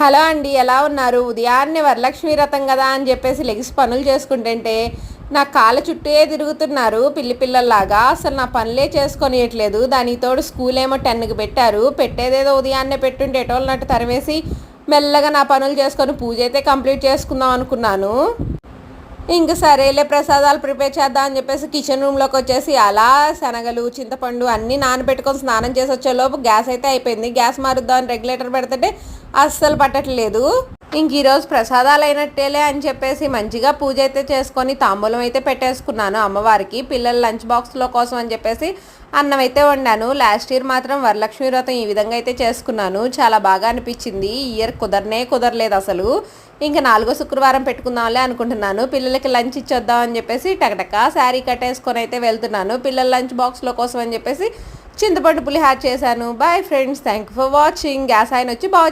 Hello అండి, ఎలా ఉన్నారు? ఉదయాన్నే వరలక్ష్మి వ్రతం కదా అని చెప్పేసి లెగిసి పనులు చేసుకుంటుంటే నా కాళ్ళ చుట్టే తిరుగుతున్నారు పిల్లల్లాగా. అసలు నా పనులే చేసుకొనియట్లేదు. దానికి తోడు స్కూల్ ఏమో 10కి పెట్టారు. పెట్టేదేదో ఉదయాన్నే పెట్టుంటే ఎటోళ్ళనట్టు తరిమేసి మెల్లగా నా పనులు చేసుకొని పూజ అయితే కంప్లీట్ చేసుకుందాం అనుకున్నాను. ఇంక సరేలే ప్రసాదాలు ప్రిపేర్ చేద్దాం అని చెప్పేసి కిచెన్ రూమ్లోకి వచ్చేసి అలా శనగలు, చింతపండు అన్నీ నానబెట్టుకొని స్నానం చేసి వచ్చేలోపు గ్యాస్ అయితే అయిపోయింది. గ్యాస్ మారుద్దామని రెగ్యులేటర్ పెడుతుంటే అస్సలు పట్టట్లేదు. ఇంక ఈరోజు ప్రసాదాలు అయినట్టేలే అని చెప్పేసి మంచిగా పూజ అయితే చేసుకొని తాంబూలం అయితే పెట్టేసుకున్నాను అమ్మవారికి. పిల్లల లంచ్ బాక్స్లో కోసం అని చెప్పేసి అన్నం అయితే వండాను. లాస్ట్ ఇయర్ మాత్రం వరలక్ష్మి వ్రతం ఈ విధంగా అయితే చేసుకున్నాను. చాలా బాగా అనిపించింది. ఈ ఇయర్ కుదరలేదు అసలు. ఇంకా 4వ శుక్రవారం పెట్టుకుందాంలే అనుకుంటున్నాను. పిల్లలకి లంచ్ ఇచ్చొద్దాం అని చెప్పేసి టకటక శారీ కట్టేసుకొని అయితే వెళ్తున్నాను. పిల్లల లంచ్ బాక్స్లో కోసం అని చెప్పేసి చింతపండు పులిహార చేశాను. Bye friends, thank you for watching. Gas ఆయన వచ్చి బాగా